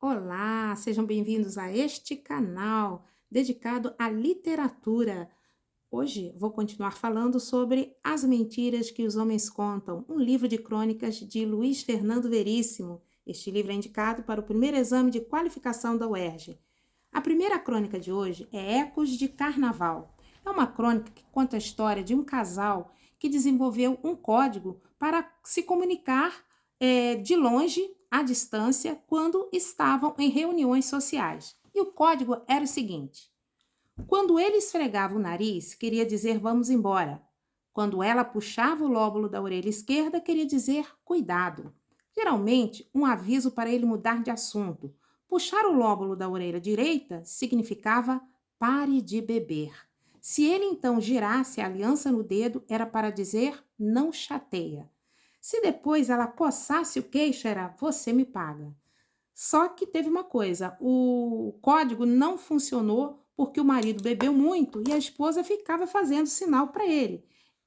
Olá, sejam bem-vindos a este canal dedicado à literatura. Hoje vou continuar falando sobre As Mentiras que os Homens Contam, um livro de crônicas de Luiz Fernando Veríssimo. Este livro é indicado para o primeiro exame de qualificação da UERJ. A primeira crônica de hoje é Ecos de Carnaval. É uma crônica que conta a história de um casal que desenvolveu um código para se comunicar de longe, à distância, quando estavam em reuniões sociais. E o código era o seguinte: quando ele esfregava o nariz, queria dizer vamos embora. Quando ela puxava o lóbulo da orelha esquerda, queria dizer cuidado. Geralmente, um aviso para ele mudar de assunto. Puxar o lóbulo da orelha direita significava pare de beber. Se ele então girasse a aliança no dedo, era para dizer não chateia. Se depois ela coçasse o queixo, era você me paga. Só que teve uma coisa, o código não funcionou porque o marido bebeu muito e a esposa ficava fazendo sinal para ele.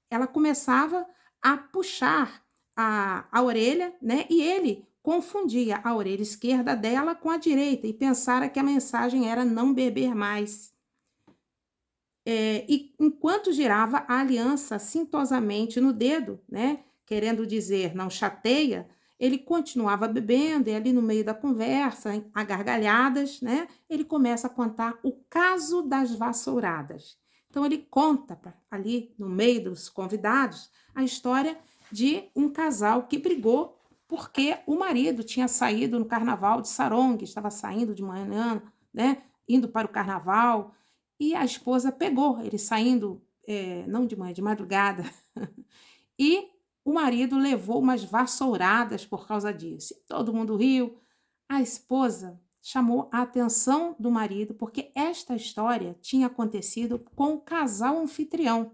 Ela começava a puxar a orelha, né? E ele confundia a orelha esquerda dela com a direita e pensara que a mensagem era não beber mais. E enquanto girava a aliança cintosamente no dedo, né, querendo dizer não chateia, ele continuava bebendo e ali no meio da conversa, a gargalhadas, né, ele começa a contar o caso das vassouradas. Então ele conta ali no meio dos convidados a história de um casal que brigou porque o marido tinha saído no carnaval de sarong, estava saindo de manhã, né, indo para o carnaval, e a esposa pegou ele saindo, não de manhã, de madrugada, e o marido levou umas vassouradas por causa disso. E todo mundo riu. A esposa chamou a atenção do marido, porque esta história tinha acontecido com o casal anfitrião.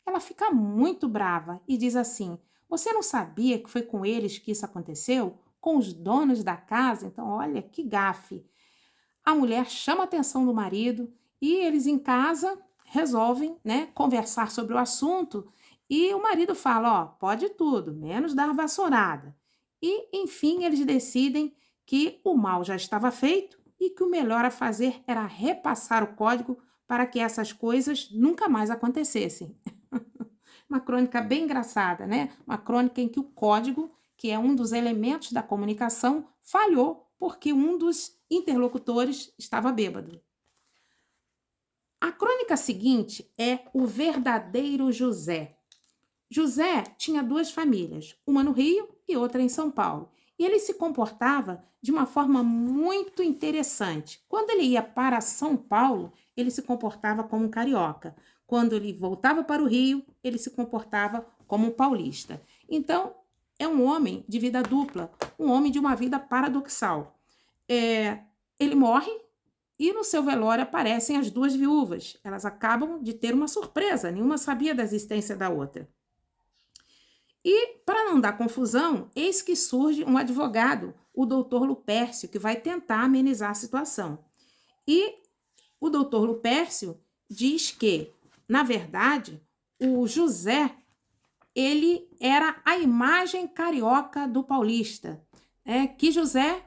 Ela fica muito brava e diz assim: você não sabia que foi com eles que isso aconteceu? Com os donos da casa? Então, olha que gafe. A mulher chama a atenção do marido e eles em casa resolvem, né, conversar sobre o assunto e o marido fala, ó, pode tudo, menos dar vassourada. E, enfim, eles decidem que o mal já estava feito e que o melhor a fazer era repassar o código para que essas coisas nunca mais acontecessem. Uma crônica bem engraçada, né? Uma crônica em que o código, que é um dos elementos da comunicação, falhou porque um dos interlocutores estava bêbado. A crônica seguinte é O Verdadeiro José. José tinha duas famílias, uma no Rio e outra em São Paulo. E ele se comportava de uma forma muito interessante. Quando ele ia para São Paulo, ele se comportava como um carioca. Quando ele voltava para o Rio, ele se comportava como um paulista. Então, é um homem de vida dupla, um homem de uma vida paradoxal. Ele morre e no seu velório aparecem as duas viúvas. Elas acabam de ter uma surpresa, nenhuma sabia da existência da outra. E, para não dar confusão, eis que surge um advogado, o doutor Lupércio, que vai tentar amenizar a situação. E o doutor Lupércio diz que, na verdade, o José, ele era a imagem carioca do paulista. Que José,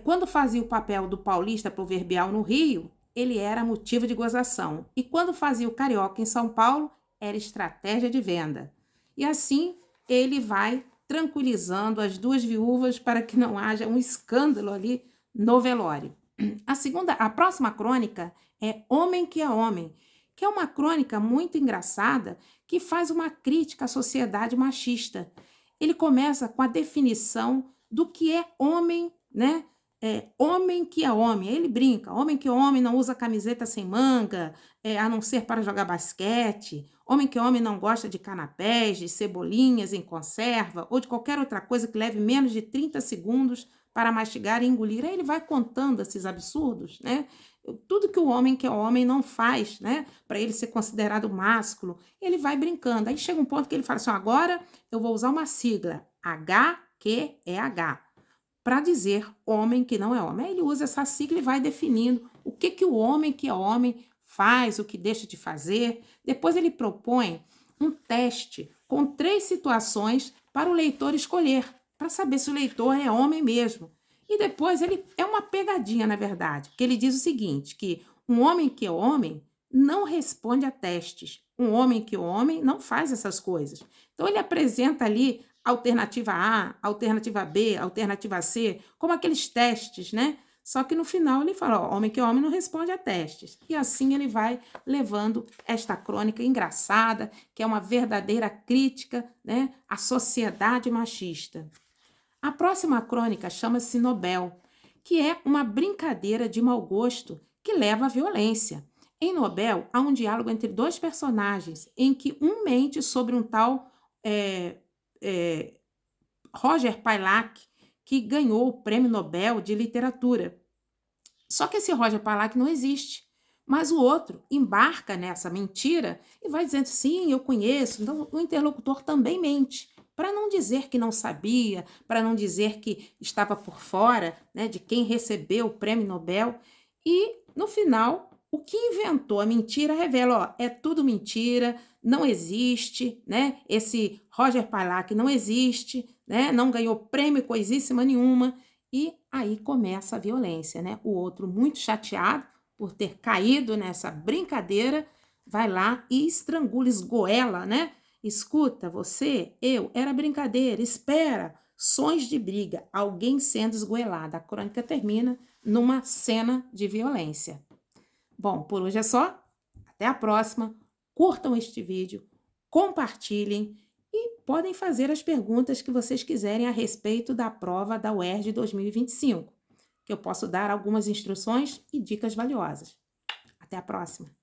quando fazia o papel do paulista proverbial no Rio, ele era motivo de gozação. E quando fazia o carioca em São Paulo, era estratégia de venda. E assim ele vai tranquilizando as duas viúvas para que não haja um escândalo ali no velório. A próxima crônica é Homem que é Homem, que é uma crônica muito engraçada que faz uma crítica à sociedade machista. Ele começa com a definição do que é homem, né? Homem que é homem. Ele brinca, homem que é homem não usa camiseta sem manga, a não ser para jogar basquete. Homem que é homem não gosta de canapés, de cebolinhas em conserva ou de qualquer outra coisa que leve menos de 30 segundos para mastigar e engolir. Aí ele vai contando esses absurdos, né? Tudo que o homem que é homem não faz, né? Para ele ser considerado másculo. Ele vai brincando. Aí chega um ponto que ele fala assim: agora eu vou usar uma sigla, HQEH, para dizer homem que não é homem. Aí ele usa essa sigla e vai definindo o que o homem que é homem faz, o que deixa de fazer. Depois ele propõe um teste com 3 situações para o leitor escolher, para saber se o leitor é homem mesmo. E depois ele é uma pegadinha, na verdade, porque ele diz o seguinte, que um homem que é homem não responde a testes. Um homem que é homem não faz essas coisas. Então ele apresenta ali alternativa A, alternativa B, alternativa C, como aqueles testes, né? Só que no final ele fala, ó, homem que é homem não responde a testes. E assim ele vai levando esta crônica engraçada, que é uma verdadeira crítica, né, à sociedade machista. A próxima crônica chama-se Nobel, que é uma brincadeira de mau gosto que leva à violência. Em Nobel, há um diálogo entre dois personagens, em que um mente sobre um tal Roger Palac, que ganhou o Prêmio Nobel de Literatura. Só que esse Roger Palac não existe. Mas o outro embarca nessa mentira e vai dizendo, sim, eu conheço. Então, o interlocutor também mente, para não dizer que não sabia, para não dizer que estava por fora, né, de quem recebeu o Prêmio Nobel. E, no final, o que inventou a mentira revela, ó, é tudo mentira, não existe, né? Esse Roger Palac não existe, né? Não ganhou prêmio coisíssima nenhuma. E aí começa a violência, né? O outro, muito chateado por ter caído nessa brincadeira, vai lá e estrangula, esgoela, né? Escuta, você, eu, era brincadeira, espera, sons de briga, alguém sendo esgoelado. A crônica termina numa cena de violência. Bom, por hoje é só. Até a próxima. Curtam este vídeo, compartilhem e podem fazer as perguntas que vocês quiserem a respeito da prova da UERJ 2025, que eu posso dar algumas instruções e dicas valiosas. Até a próxima!